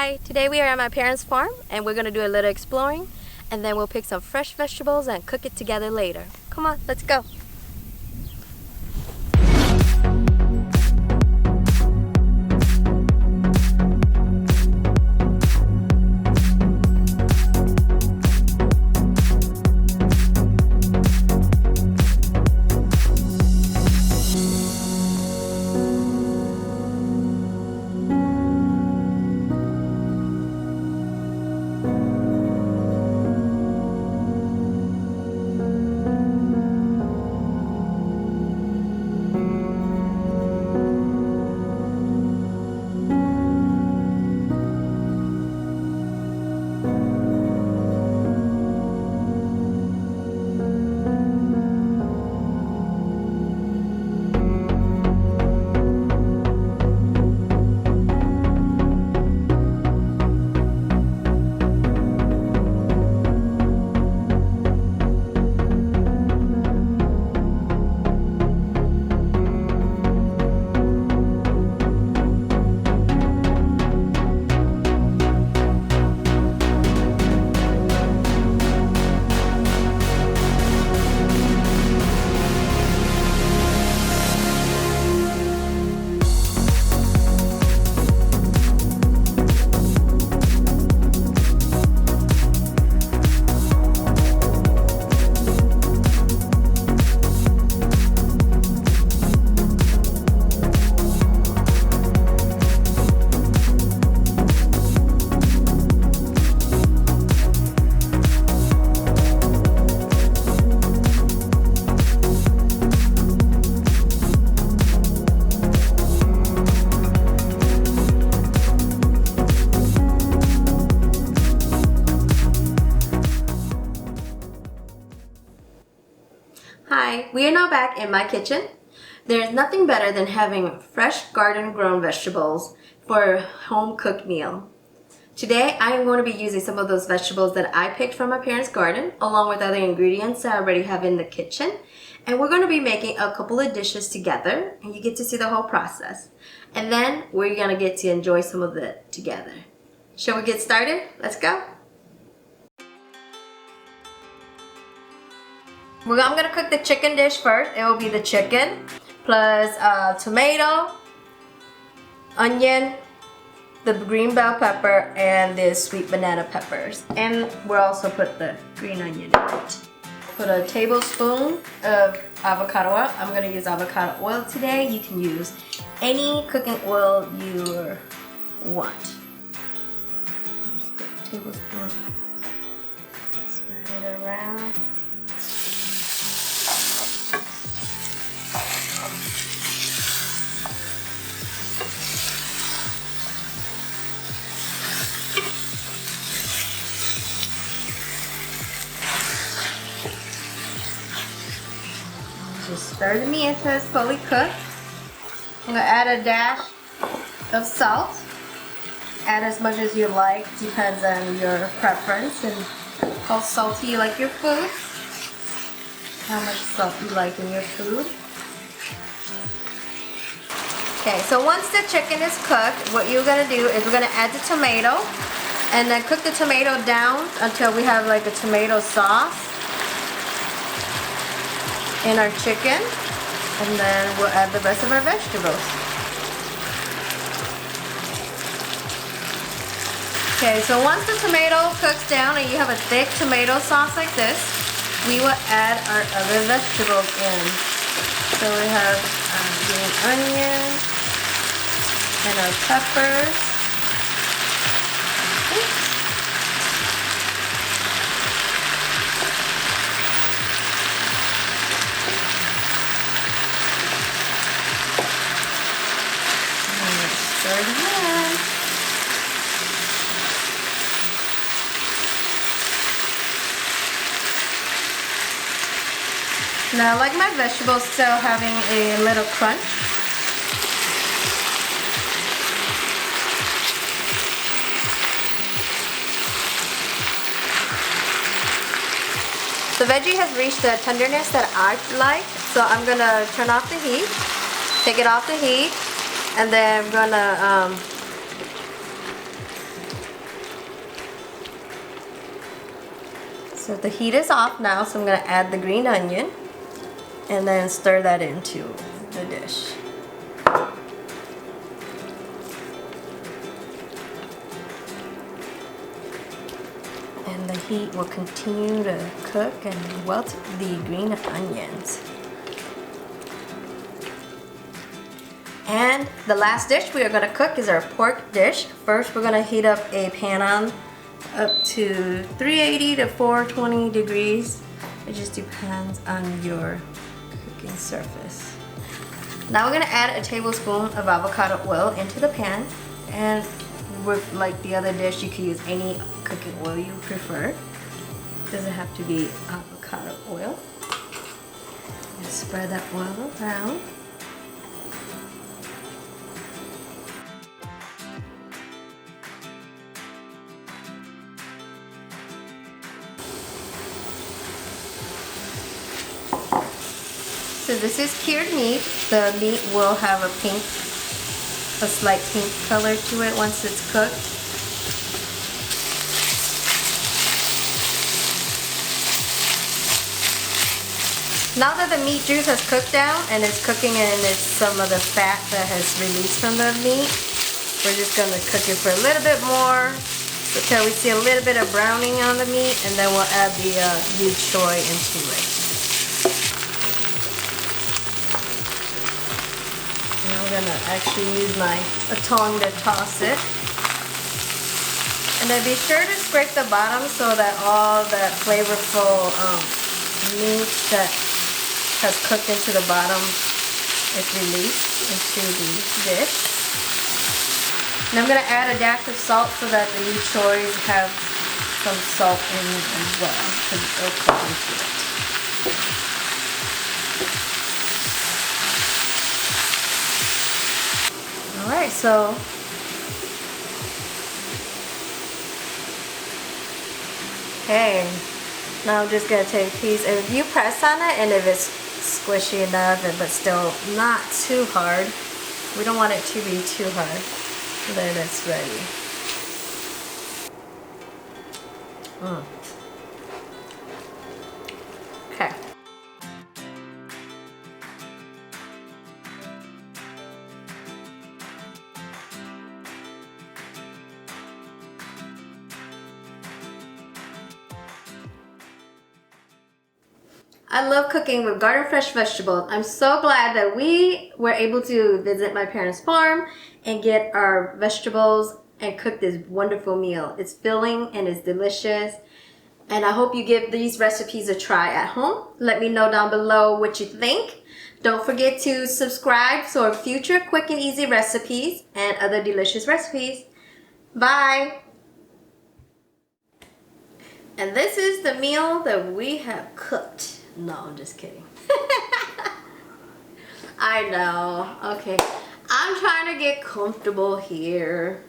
Hi, today we are at my parents' farm and we're gonna do a little exploring and then we'll pick some fresh vegetables and cook it together later. Come on, let's go. Hi, we are now back in my kitchen. There's nothing better than having fresh garden-grown vegetables for a home-cooked meal. Today, I am going to be using some of those vegetables that I picked from my parents' garden, along with other ingredients that I already have in the kitchen. And we're going to be making a couple of dishes together, and you get to see the whole process. And then, we're going to get to enjoy some of it together. Shall we get started? Let's go! I'm gonna cook the chicken dish first. It will be the chicken plus tomato, onion, the green bell pepper, and the sweet banana peppers. And we'll also put the green onion in it. Put a tablespoon of avocado oil. I'm gonna use avocado oil today. You can use any cooking oil you want. Just put a tablespoon. Spread it around. Just stir the meat until it's fully cooked. I'm gonna add a dash of salt. Add as much as you like, depends on your preference and how salty you like your food. How much salt you like in your food. Okay, so once the chicken is cooked, what you're gonna do is we're gonna add the tomato and then cook the tomato down until we have like a tomato sauce in our chicken, and then we'll add the rest of our vegetables. Okay, so once the tomato cooks down and you have a thick tomato sauce like this, we will add our other vegetables in. So we have green onion and our peppers. Stir it again. Now I like my vegetables still having a little crunch. The veggie has reached the tenderness that I like, so I'm gonna turn off the heat, take it off the heat, and then I'm gonna So the heat is off now, so I'm gonna add the green onion and then stir that into the dish. And the heat will continue to cook and wilt the green onions. And the last dish we are gonna cook is our pork dish. First, we're gonna heat up a pan on up to 380 to 420 degrees. It just depends on your cooking surface. Now we're gonna add a tablespoon of avocado oil into the pan, and with like the other dish, you can use any cooking oil you prefer. Doesn't have to be avocado oil. Just spread that oil around. So this is cured meat. The meat will have a slight pink color to it once it's cooked. Now that the meat juice has cooked down and it's cooking and it's some of the fat that has released from the meat, we're just going to cook it for a little bit more until we see a little bit of browning on the meat, and then we'll add the Yu Choy into it. I'm gonna actually use my tongue to toss it. And then be sure to scrape the bottom so that all that flavorful meat that has cooked into the bottom is released into the dish. And I'm gonna add a dash of salt so that the Yu Choys have some salt in it as well, because it'll cook into it. Alright, so okay, now I'm just going to take a piece, and if you press on it and if it's squishy enough but still not too hard, we don't want it to be too hard, then it's ready. Okay. I love cooking with garden fresh vegetables. I'm so glad that we were able to visit my parents' farm and get our vegetables and cook this wonderful meal. It's filling and it's delicious. And I hope you give these recipes a try at home. Let me know down below what you think. Don't forget to subscribe for future quick and easy recipes and other delicious recipes. Bye! And this is the meal that we have cooked. No, I'm just kidding. I know. Okay. I'm trying to get comfortable here.